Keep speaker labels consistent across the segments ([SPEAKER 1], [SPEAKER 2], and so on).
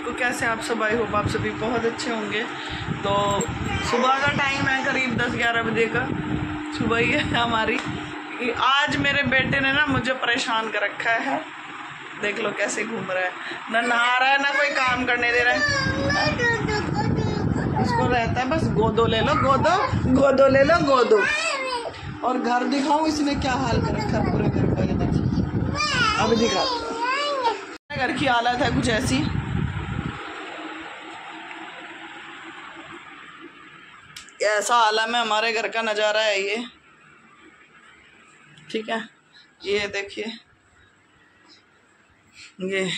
[SPEAKER 1] को। कैसे आप सब? आई होप आप सभी बहुत अच्छे होंगे। तो सुबह का टाइम है करीब 10-11 बजे का, सुबह ही है हमारी। आज मेरे बेटे ने ना मुझे परेशान कर रखा है, देख लो कैसे घूम रहा है, ना नहा रहा है ना कोई काम करने दे रहा है। उसको रहता है बस गोदो ले लो, गोदो गोदो ले लो, गोदो। और घर दिखाऊं इसने क्या हाल कर रखा है पूरे घर का, अभी दिखा। घर की हालत है कुछ ऐसी, ऐसा आलम है हमारे घर का, नज़ारा है ये। ठीक है, ये देखिए, ये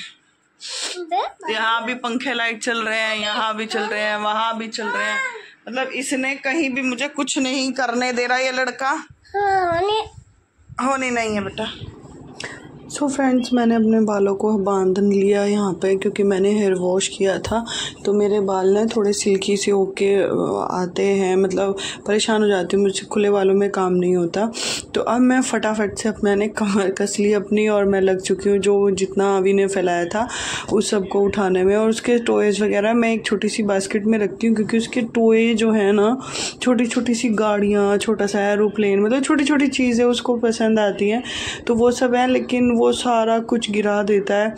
[SPEAKER 1] यहाँ भी पंखे लाइट चल रहे हैं, यहाँ भी चल रहे हैं, वहाँ भी चल रहे हैं। मतलब इसने कहीं भी मुझे कुछ नहीं करने दे रहा ये लड़का। होनी नहीं है बेटा। सो फ्रेंड्स, मैंने अपने बालों को बांध लिया यहाँ पे, क्योंकि मैंने हेयर वॉश किया था तो मेरे बाल ना थोड़े सिल्की से होके आते हैं, मतलब परेशान हो जाती हूँ, मुझसे खुले बालों में काम नहीं होता। तो अब मैं फटाफट से मैंने कमर कस ली अपनी और मैं लग चुकी हूँ जो जितना अभी ने फैलाया था उस सब को उठाने में। और उसके टॉयज़ वगैरह मैं एक छोटी सी बास्केट में रखती हूँ, क्योंकि उसके टॉय जो है ना, छोटी छोटी सी गाड़ियाँ, छोटा सा एरोप्लेन, मतलब छोटी छोटी चीज़ें उसको पसंद आती हैं, तो वो सब है। लेकिन वो सारा कुछ गिरा देता है,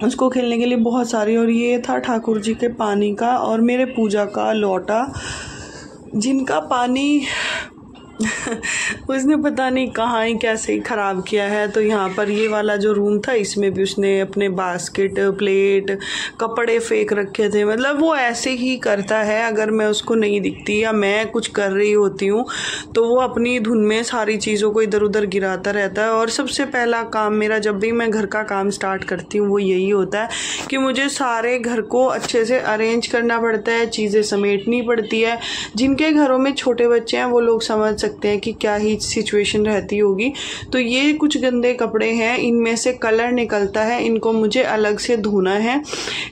[SPEAKER 1] उसको खेलने के लिए बहुत सारी। और ये था ठाकुर जी के पानी का और मेरे पूजा का लोटा, जिनका पानी उसने पता नहीं कहाँ ही कैसे ही ख़राब किया है। तो यहाँ पर ये वाला जो रूम था इसमें भी उसने अपने बास्केट, प्लेट, कपड़े फेंक रखे थे। मतलब वो ऐसे ही करता है, अगर मैं उसको नहीं दिखती या मैं कुछ कर रही होती हूँ तो वो अपनी धुन में सारी चीज़ों को इधर उधर गिराता रहता है। और सबसे पहला काम मेरा जब भी मैं घर का काम स्टार्ट करती हूँ वो यही होता है कि मुझे सारे घर को अच्छे से अरेंज करना पड़ता है, चीज़ें समेटनी पड़ती है। जिनके घरों में छोटे बच्चे हैं वो लोग समझ सकते हैं कि क्या ही सिचुएशन रहती होगी। तो ये कुछ गंदे कपड़े हैं, इनमें से कलर निकलता है, इनको मुझे अलग से धोना है,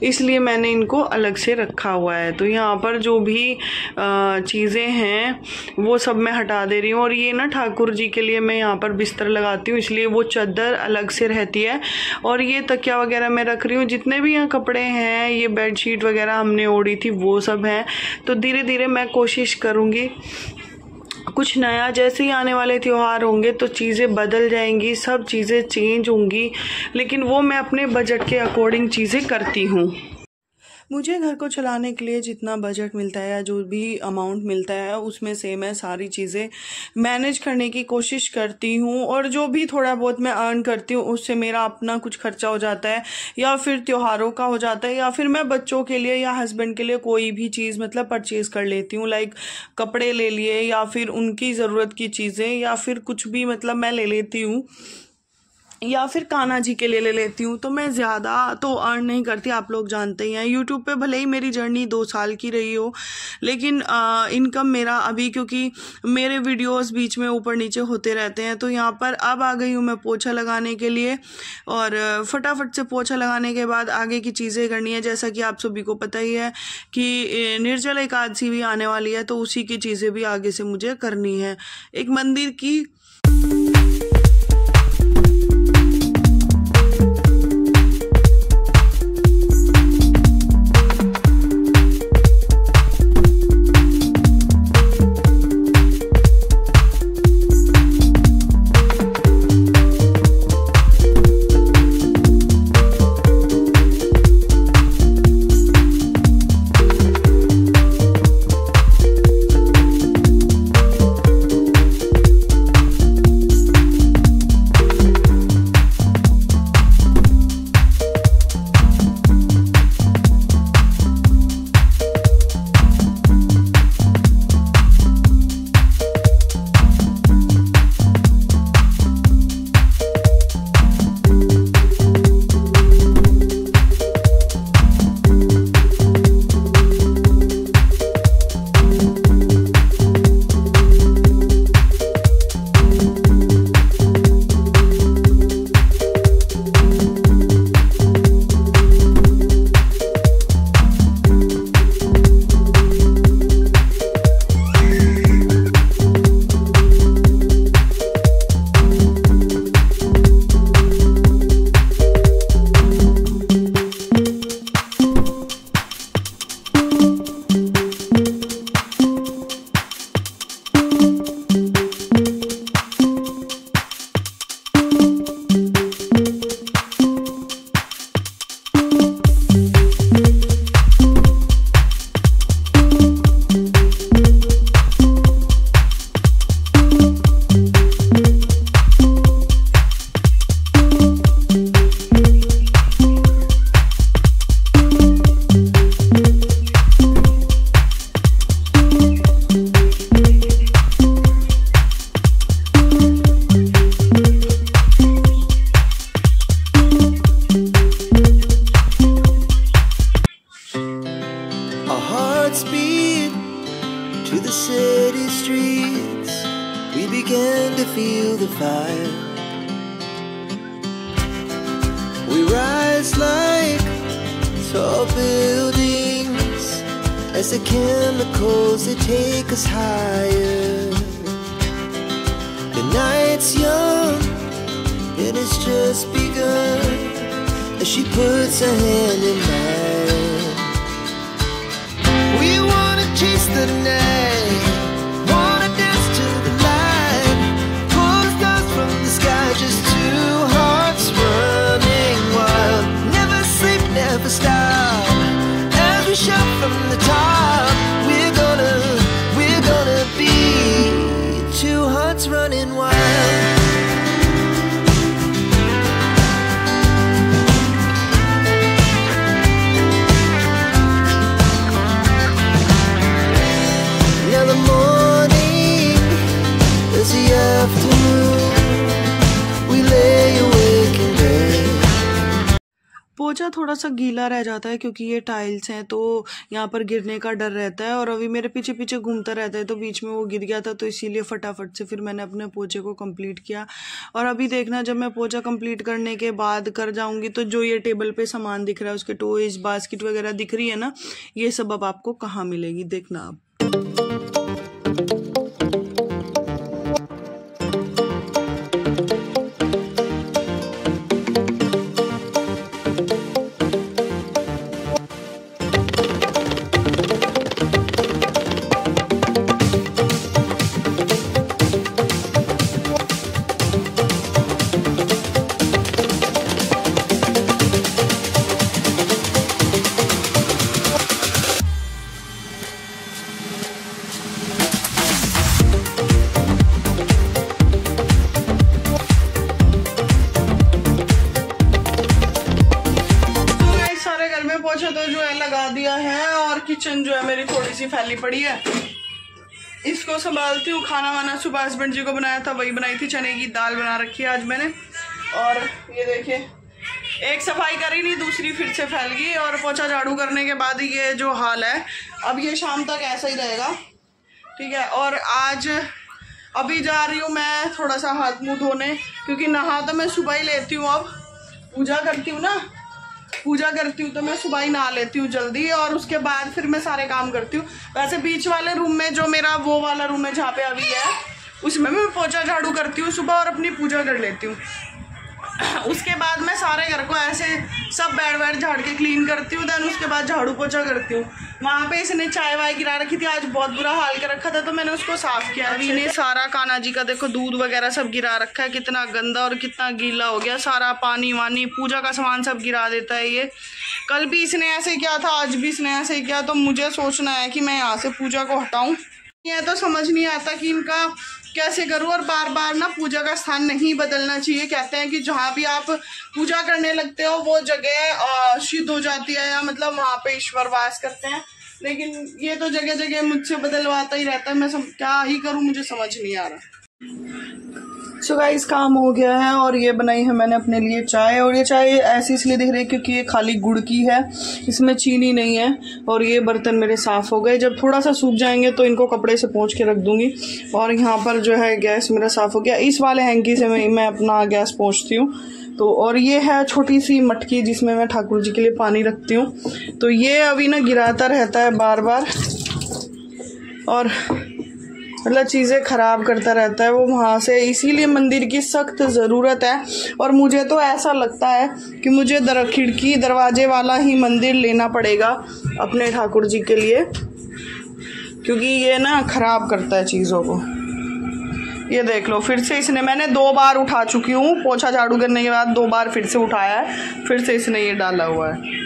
[SPEAKER 1] इसलिए मैंने इनको अलग से रखा हुआ है। तो यहाँ पर जो भी चीज़ें हैं वो सब मैं हटा दे रही हूँ। और ये ना ठाकुर जी के लिए मैं यहाँ पर बिस्तर लगाती हूँ, इसलिए वो चादर अलग से रहती है। और ये तकिया वगैरह मैं रख रही हूँ। जितने भी यहाँ कपड़े हैं, ये बेडशीट वगैरह हमने ओढ़ी थी वो सब हैं। तो धीरे धीरे मैं कोशिश करूँगी कुछ नया, जैसे ही आने वाले त्यौहार होंगे तो चीज़ें बदल जाएंगी, सब चीज़ें चेंज होंगी, लेकिन वो मैं अपने बजट के अकॉर्डिंग चीज़ें करती हूँ। मुझे घर को चलाने के लिए जितना बजट मिलता है या जो भी अमाउंट मिलता है उसमें से मैं सारी चीज़ें मैनेज करने की कोशिश करती हूँ। और जो भी थोड़ा बहुत मैं अर्न करती हूँ उससे मेरा अपना कुछ खर्चा हो जाता है, या फिर त्योहारों का हो जाता है, या फिर मैं बच्चों के लिए या हस्बैंड के लिए कोई भी चीज़ मतलब परचेज़ कर लेती हूँ। लाइक कपड़े ले लिए या फिर उनकी ज़रूरत की चीज़ें, या फिर कुछ भी मतलब मैं ले लेती हूँ, या फिर कान्हा जी के लिए ले लेती हूँ। तो मैं ज़्यादा तो अर्न नहीं करती, आप लोग जानते ही हैं। यूट्यूब पे भले ही मेरी जर्नी 2 साल की रही हो, लेकिन इनकम मेरा अभी, क्योंकि मेरे वीडियोस बीच में ऊपर नीचे होते रहते हैं। तो यहाँ पर अब आ गई हूँ मैं पोछा लगाने के लिए, और फटाफट से पोछा लगाने के बाद आगे की चीज़ें करनी है। जैसा कि आप सभी को पता ही है कि निर्जला एकादशी भी आने वाली है, तो उसी की चीज़ें भी आगे से मुझे करनी है। एक मंदिर की
[SPEAKER 2] fire. We rise like tall buildings as the chemicals they take us higher. The night's young and it's just begun as she puts her hand in mine. We wanna chase the night, wanna dance to the light, pull the stars from the sky, just two hearts running wild. Never sleep, never stop, as we shout from the top. We're gonna be two hearts running wild.
[SPEAKER 1] पोछा थोड़ा सा गीला रह जाता है क्योंकि ये tiles हैं, तो यहाँ पर गिरने का डर रहता है। और अभी मेरे पीछे पीछे घूमता रहता है, तो बीच में वो गिर गया था, तो इसीलिए फटाफट से फिर मैंने अपने पोछे को कंप्लीट किया। और अभी देखना, जब मैं पोछा कंप्लीट करने के बाद कर जाऊँगी तो जो ये टेबल पे सामान दिख रहा है, उसके टॉयज बास्केट वगैरह दिख रही है ना, ये सब अब आपको कहाँ मिलेगी देखना आप। पोछा तो जो है लगा दिया है, और किचन जो है मेरी थोड़ी सी फैली पड़ी है, इसको संभालती हूँ। खाना वाना सुबह हस्बैंड जी को बनाया था, वही बनाई थी, चने की दाल बना रखी है आज मैंने। और ये देखिए, एक सफाई करी नहीं, दूसरी फिर से फैल गई। और पोछा झाड़ू करने के बाद ये जो हाल है, अब ये शाम तक ऐसा ही रहेगा, ठीक है। और आज अभी जा रही हूँ मैं थोड़ा सा हाथ मुँह धोने, क्योंकि नहा तो मैं सुबह ही लेती हूँ। अब पूजा करती हूँ ना, पूजा करती हूँ तो मैं सुबह ही नहा लेती हूँ जल्दी, और उसके बाद फिर मैं सारे काम करती हूँ। वैसे बीच वाले रूम में, जो मेरा वो वाला रूम है जहाँ पे अभी है, उसमें मैं पोछा झाड़ू करती हूँ सुबह और अपनी पूजा कर लेती हूँ। उसके बाद मैं सारे घर को ऐसे सब बेड वेड झाड़ के क्लीन करती हूँ, देन उसके बाद झाड़ू पोछा करती हूँ। वहाँ पे इसने चाय वाय गिरा रखी थी, आज बहुत बुरा हाल कर रखा था, तो मैंने उसको साफ किया। अभी ने सारा कान्हा जी का देखो दूध वगैरह सब गिरा रखा है, कितना गंदा और कितना गीला हो गया, सारा पानी वानी पूजा का सामान सब गिरा देता है ये। कल भी इसने ऐसे किया था, आज भी इसने ऐसे किया, तो मुझे सोचना है कि मैं यहाँ से पूजा को हटाऊँ। ये तो समझ नहीं आता कि इनका कैसे करूँ। और बार बार ना पूजा का स्थान नहीं बदलना चाहिए। कहते हैं कि जहाँ भी आप पूजा करने लगते हो वो जगह शुद्ध हो जाती है, या मतलब वहाँ पे ईश्वर वास करते हैं। लेकिन ये तो जगह जगह मुझसे बदलवाता ही रहता है, मैं क्या ही करूँ, मुझे समझ नहीं आ रहा। सो गाइस, काम हो गया है, और ये बनाई है मैंने अपने लिए चाय। और ये चाय ऐसी इसलिए दिख रही है क्योंकि ये खाली गुड़ की है, इसमें चीनी नहीं है। और ये बर्तन मेरे साफ़ हो गए, जब थोड़ा सा सूख जाएंगे तो इनको कपड़े से पोंछ के रख दूंगी। और यहाँ पर जो है गैस मेरा साफ़ हो गया, इस वाले हैंकी से मैं अपना गैस पोंछती हूँ। तो और ये है छोटी सी मटकी जिसमें मैं ठाकुर जी के लिए पानी रखती हूँ। तो ये अभी ना गिराता रहता है बार बार, और मतलब चीज़ें ख़राब करता रहता है वो वहाँ से, इसीलिए मंदिर की सख्त ज़रूरत है। और मुझे तो ऐसा लगता है कि मुझे खिड़की दरवाजे वाला ही मंदिर लेना पड़ेगा अपने ठाकुर जी के लिए, क्योंकि ये ना ख़राब करता है चीज़ों को। ये देख लो, फिर से इसने, मैंने 2 बार उठा चुकी हूँ, पोछा झाड़ू करने के बाद 2 बार फिर से उठाया है, फिर से इसने ये डाला हुआ है।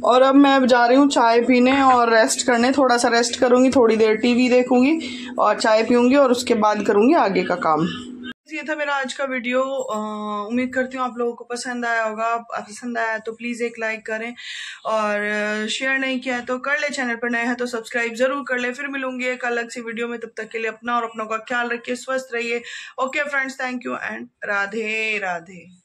[SPEAKER 1] और अब मैं जा रही हूँ चाय पीने और रेस्ट करने, थोड़ा सा रेस्ट करूँगी, थोड़ी देर टीवी देखूँगी और चाय पीऊँगी, और उसके बाद करूँगी आगे का काम। ये था मेरा आज का वीडियो। उम्मीद करती हूँ आप लोगों को पसंद आया होगा। पसंद आया तो प्लीज़ एक लाइक करें, और शेयर नहीं किया है तो कर ले, चैनल पर नए हैं तो सब्सक्राइब जरूर कर ले। फिर मिलूंगी एक अलग सी वीडियो में, तब तक के लिए अपना और अपनों का ख्याल रखिए, स्वस्थ रहिए। Okay friends, thank you and Radhe Radhe.